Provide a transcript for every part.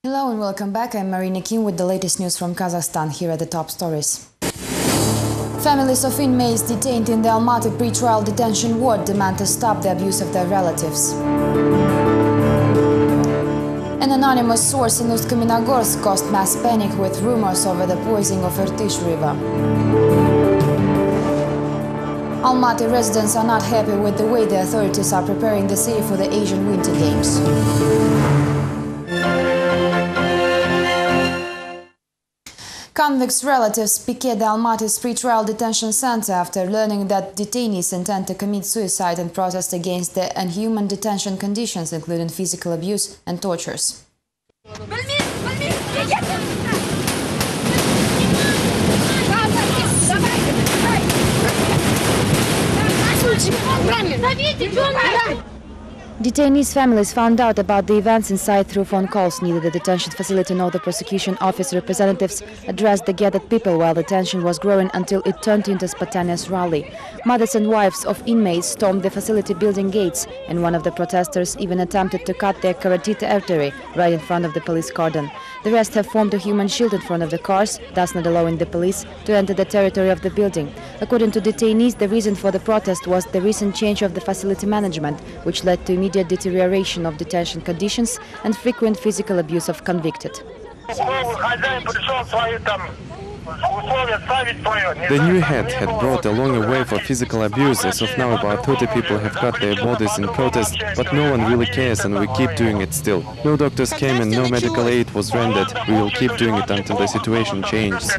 Hello and welcome back. I'm Marina Kim with the latest news from Kazakhstan. Here are the top stories. Families of inmates detained in the Almaty pre-trial detention ward demand to stop the abuse of their relatives. An anonymous source in Ust-Kamenogorsk caused mass panic with rumors over the poisoning of Irtysh River. Almaty residents are not happy with the way the authorities are preparing the city for the Asian Winter Games. Convicts' relatives picket the Almaty's pre-trial detention center after learning that detainees intend to commit suicide and protest against the inhuman detention conditions, including physical abuse and tortures. Detainees' families found out about the events inside through phone calls. Neither the detention facility nor the prosecution office representatives addressed the gathered people while the tension was growing until it turned into a spontaneous rally. Mothers and wives of inmates stormed the facility building gates, and one of the protesters even attempted to cut their carotid artery right in front of the police cordon. The rest have formed a human shield in front of the cars, thus not allowing the police to enter the territory of the building. According to detainees, the reason for the protest was the recent change of the facility management, which led to immediate deterioration of detention conditions and frequent physical abuse of convicted. The new head had brought along a wave of physical abuse. As of now, about 30 people have cut their bodies in protest, but no one really cares and we keep doing it still. No doctors came and no medical aid was rendered. We will keep doing it until the situation changes.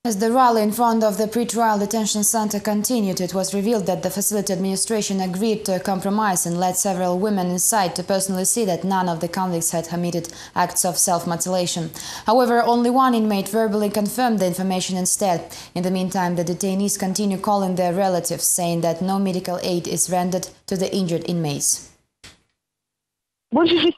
As the rally in front of the pre-trial detention center continued, it was revealed that the facility administration agreed to a compromise and led several women inside to personally see that none of the convicts had committed acts of self-mutilation. However, only one inmate verbally confirmed the information instead. In the meantime, the detainees continue calling their relatives, saying that no medical aid is rendered to the injured inmates. Around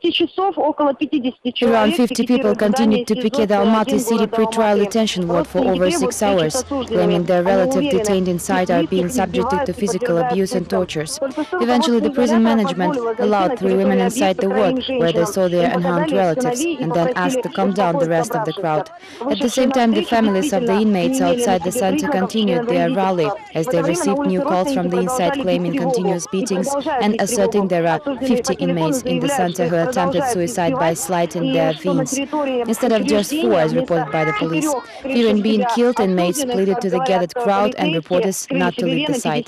50 people continued to picket the Almaty city pre-trial detention ward for over 6 hours, claiming their relatives detained inside are being subjected to physical abuse and tortures. Eventually, the prison management allowed 3 women inside the ward, where they saw their unharmed relatives, and then asked to calm down the rest of the crowd. At the same time, the families of the inmates outside the center continued their rally, as they received new calls from the inside claiming continuous beatings and asserting there are 50 inmates in the center who attempted suicide by slitting their veins, instead of just 4 as reported by the police. Fearing being killed, inmates pleaded to the gathered crowd and reporters not to leave the site.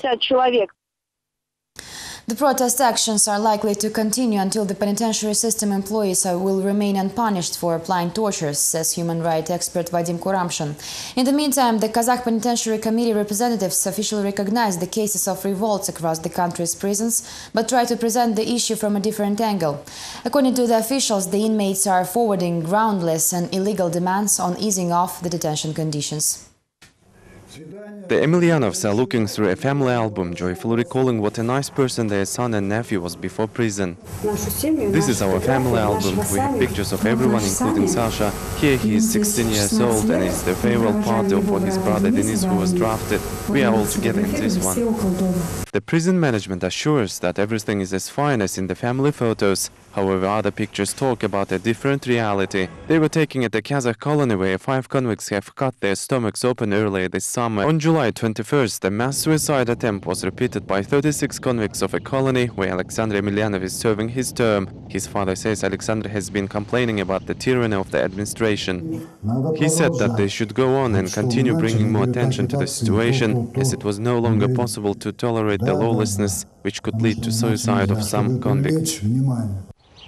The protest actions are likely to continue until the penitentiary system employees will remain unpunished for applying tortures, says human rights expert Vadim Kuramshin. In the meantime, the Kazakh Penitentiary Committee representatives officially recognized the cases of revolts across the country's prisons, but try to present the issue from a different angle. According to the officials, the inmates are forwarding groundless and illegal demands on easing off the detention conditions. The Emelianovs are looking through a family album, joyfully recalling what a nice person their son and nephew was before prison. This is our family album. We have pictures of everyone, including Sasha. Here he is 16 years old and it's the farewell party for his brother Denis, who was drafted. We are all together in this one. The prison management assures that everything is as fine as in the family photos. However, other pictures talk about a different reality. They were taken at the Kazakh colony where 5 convicts have cut their stomachs open earlier this summer. On July 21st, a mass suicide attempt was repeated by 36 convicts of a colony where Alexander Emelianov is serving his term. His father says Alexander has been complaining about the tyranny of the administration. He said that they should go on and continue bringing more attention to the situation, as it was no longer possible to tolerate the lawlessness which could lead to suicide of some convicts.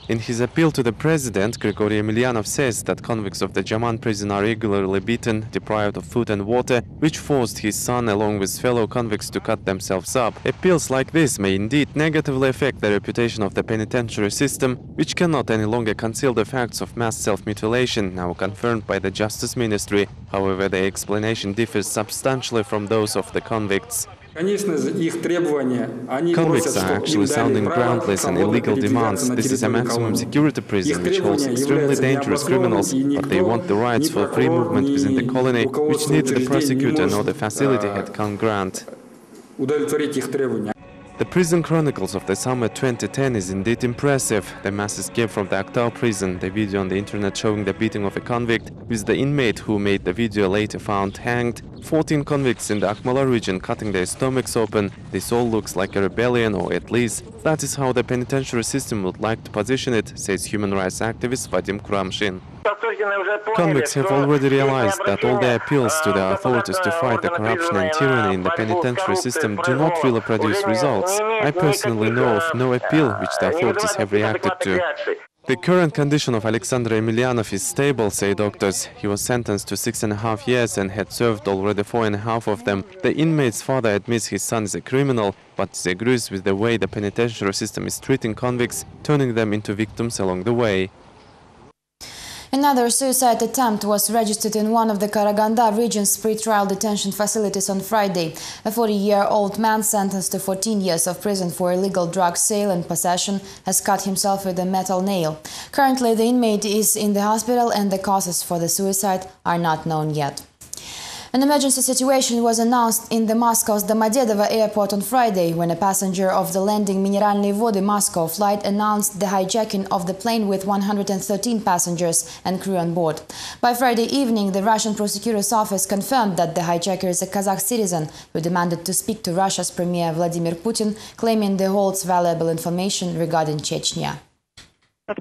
In his appeal to the president, Grigory Emelianov says that convicts of the Jaman prison are regularly beaten, deprived of food and water, which forced his son along with fellow convicts to cut themselves up. Appeals like this may indeed negatively affect the reputation of the penitentiary system, which cannot any longer conceal the facts of mass self-mutilation, now confirmed by the Justice Ministry. However, their explanation differs substantially from those of the convicts. Convicts are actually sounding groundless and illegal demands. This is a maximum security prison which holds extremely dangerous criminals, but they want the rights for free movement within the colony, which neither the prosecutor nor the facility head can grant. The prison chronicles of the summer 2010 is indeed impressive. The mass escape from the Aktau prison, the video on the internet showing the beating of a convict, with the inmate who made the video later found hanged, 14 convicts in the Akmola region cutting their stomachs open. This all looks like a rebellion, or at least that is how the penitentiary system would like to position it, says human rights activist Vadim Kuramshin. Convicts have already realized that all their appeals to the authorities to fight the corruption and tyranny in the penitentiary system do not really produce results. I personally know of no appeal which the authorities have reacted to. The current condition of Alexander Emelianov is stable, say doctors. He was sentenced to 6.5 years and had served already 4.5 of them. The inmate's father admits his son is a criminal, but disagrees with the way the penitentiary system is treating convicts, turning them into victims along the way. Another suicide attempt was registered in one of the Karaganda region's pre-trial detention facilities on Friday. A 40-year-old man sentenced to 14 years of prison for illegal drug sale and possession has cut himself with a metal nail. Currently, the inmate is in the hospital and the causes for the suicide are not known yet. An emergency situation was announced in the Moscow's Domodedovo airport on Friday when a passenger of the landing Mineralnye Vody Moscow flight announced the hijacking of the plane with 113 passengers and crew on board. By Friday evening, the Russian prosecutor's office confirmed that the hijacker is a Kazakh citizen who demanded to speak to Russia's Premier Vladimir Putin, claiming he holds valuable information regarding Chechnya. The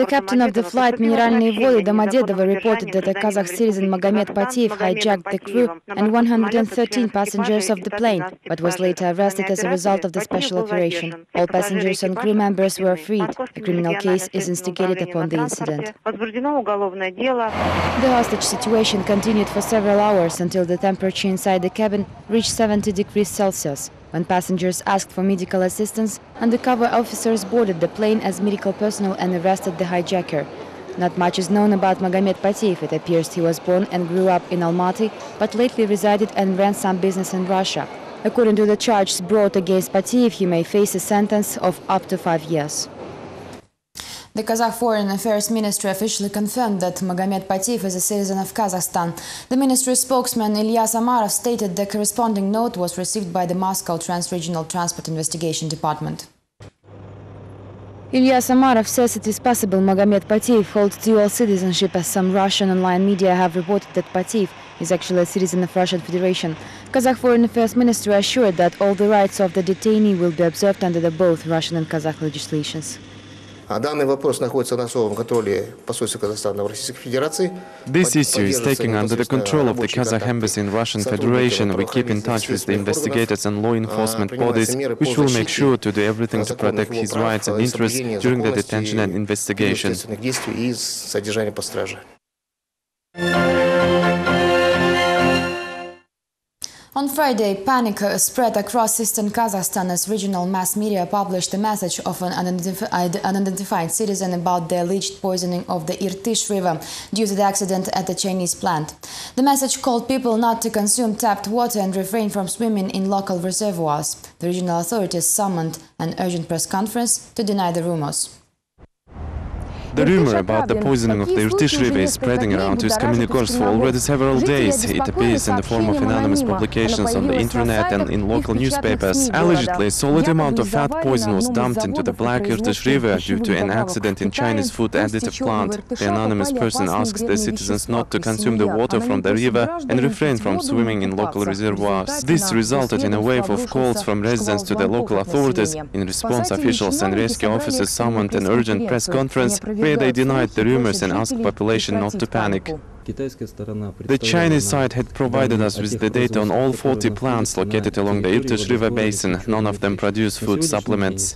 captain of the flight Mineralnye Vody Domodedovo reported that a Kazakh citizen Magomed Patiev hijacked the crew and 113 passengers of the plane, but was later arrested as a result of the special operation. All passengers and crew members were freed. A criminal case is instigated upon the incident. The hostage situation continued for several hours until the temperature inside the cabin reached 70 degrees Celsius. When passengers asked for medical assistance, undercover officers boarded the plane as medical personnel and arrested the hijacker. Not much is known about Magomed Patiev. It appears he was born and grew up in Almaty, but lately resided and ran some business in Russia. According to the charges brought against Patiev, he may face a sentence of up to 5 years. The Kazakh Foreign Affairs Ministry officially confirmed that Magomed Patiev is a citizen of Kazakhstan. The ministry spokesman Ilya Samarov stated the corresponding note was received by the Moscow Trans-Regional Transport Investigation Department. Ilya Samarov says it is possible Magomed Patiev holds dual citizenship, as some Russian online media have reported that Patiev is actually a citizen of Russian Federation. Kazakh Foreign Affairs Ministry assured that all the rights of the detainee will be observed under both Russian and Kazakh legislations. This issue is taken under the control of the Kazakh embassy in Russian Federation. We keep in touch with the investigators and law enforcement bodies, which will make sure to do everything to protect his rights and interests during the detention and investigation. On Friday, panic spread across eastern Kazakhstan as regional mass media published a message of an unidentified citizen about the alleged poisoning of the Irtysh River due to the accident at the Chinese plant. The message called people not to consume tapped water and refrain from swimming in local reservoirs. The regional authorities summoned an urgent press conference to deny the rumors. The rumor about the poisoning of the Irtysh River is spreading around Usk-Kamenogorsk for already several days. It appears in the form of anonymous publications on the internet and in local newspapers. Allegedly, a solid amount of fat poison was dumped into the Black Irtysh River due to an accident in Chinese food additive plant. The anonymous person asks the citizens not to consume the water from the river and refrain from swimming in local reservoirs. This resulted in a wave of calls from residents to the local authorities. In response, officials and rescue officers summoned an urgent press conference where they denied the rumors and asked the population not to panic. The Chinese side had provided us with the data on all 40 plants located along the Irtysh River basin. None of them produce food supplements.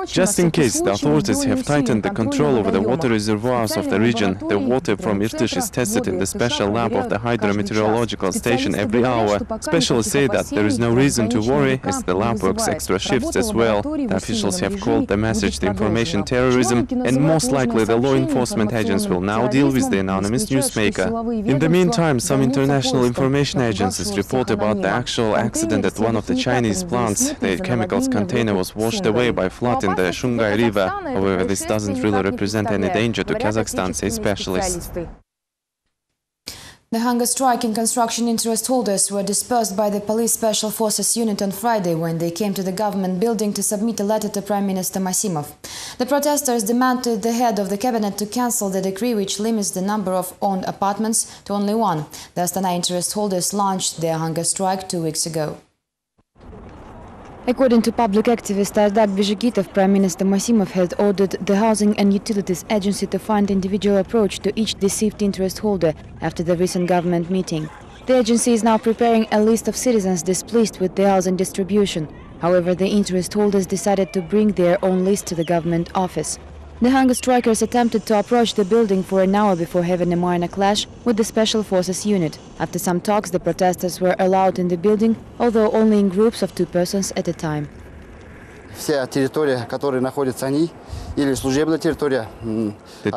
Just in case, the authorities have tightened the control over the water reservoirs of the region. The water from Irtysh is tested in the special lab of the hydrometeorological station every hour. Specialists say that there is no reason to worry, as the lab works extra shifts as well. The officials have called the message the information terrorism, and most likely the law enforcement agents will now deal with the anonymous newsmaker. In the meantime, some international information agencies report about the actual accident at one of the Chinese plants. The chemicals container was washed away by flood in the Shungai River. However, this doesn't really represent any danger to Kazakhstan, say specialists. The hunger strike and construction interest holders were dispersed by the Police Special Forces unit on Friday when they came to the government building to submit a letter to Prime Minister Masimov. The protesters demanded the head of the cabinet to cancel the decree which limits the number of owned apartments to only one. The Astana interest holders launched their hunger strike 2 weeks ago. According to public activist Ardak Bezhigitov, Prime Minister Masimov had ordered the Housing and Utilities Agency to find individual approach to each deceived interest holder after the recent government meeting. The agency is now preparing a list of citizens displeased with the housing distribution. However, the interest holders decided to bring their own list to the government office. The hunger strikers attempted to approach the building for an hour before having a minor clash with the Special Forces unit. After some talks, the protesters were allowed in the building, although only in groups of 2 persons at a time. The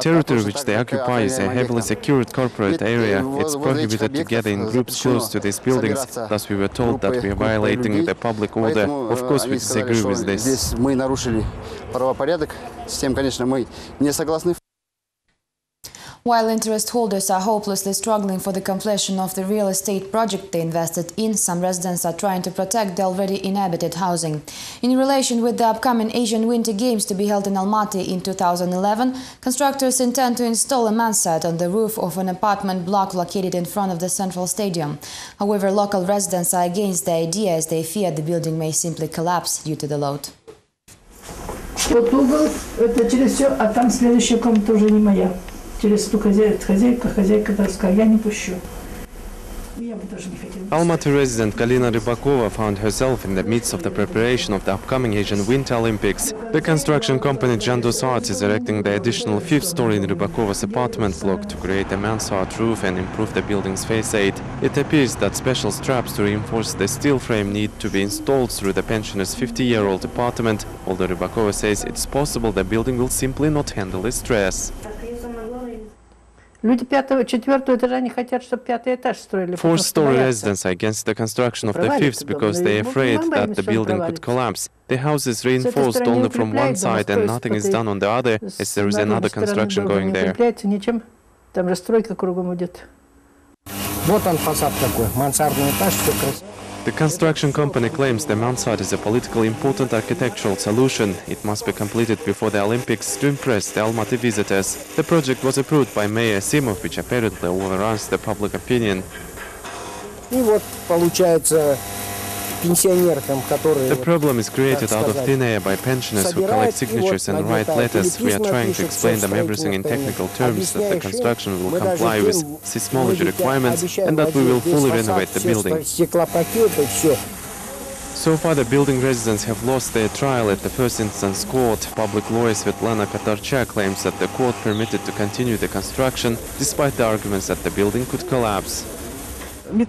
territory which they occupy is a heavily secured corporate area. It's prohibited to gather in groups close to these buildings. Thus we were told that we are violating the public order. Of course we disagree with this. While interest holders are hopelessly struggling for the completion of the real estate project they invested in, some residents are trying to protect the already inhabited housing. In relation with the upcoming Asian Winter Games to be held in Almaty in 2011, constructors intend to install a mansard on the roof of an apartment block located in front of the central stadium. However, local residents are against the idea as they fear the building may simply collapse due to the load. Вот угол, это через все, а там следующая комната уже не моя. Через ту хозяйка сказала, я не пущу. Almaty resident Galina Rybakova found herself in the midst of the preparation of the upcoming Asian Winter Olympics. The construction company Jandus Arts is erecting the additional 5th story in Rybakova's apartment block to create a mansard roof and improve the building's facade. It appears that special straps to reinforce the steel frame need to be installed through the pensioner's 50-year-old apartment, although Rybakova says it's possible the building will simply not handle the stress. Fourth-story residents are against the construction of the 5th because they are afraid that the building could collapse. The house is reinforced only from one side and nothing is done on the other, as there is another construction going there. The construction company claims the mansard is a politically important architectural solution. It must be completed before the Olympics to impress the Almaty visitors. The project was approved by Mayor Simov, which apparently overruns the public opinion. The problem is created out of thin air by pensioners who collect signatures and write letters. We are trying to explain them everything in technical terms, that the construction will comply with seismology requirements and that we will fully renovate the building. So far, the building residents have lost their trial at the first instance court. Public lawyer Svetlana Katarchak claims that the court permitted to continue the construction, despite the arguments that the building could collapse. The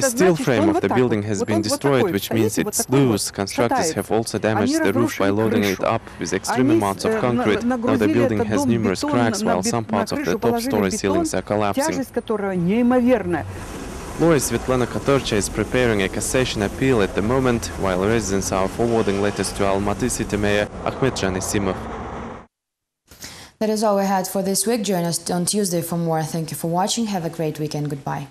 steel frame of the building has been destroyed, which means it's loose. Constructors have also damaged the roof by loading it up with extreme amounts of concrete. Now the building has numerous cracks, while some parts of the top-story ceilings are collapsing. Lawyer Svetlana Katarchak is preparing a cassation appeal at the moment, while residents are forwarding letters to Almaty City Mayor Ahmetjan Isimov. That is all we had for this week. Join us on Tuesday for more. Thank you for watching. Have a great weekend. Goodbye.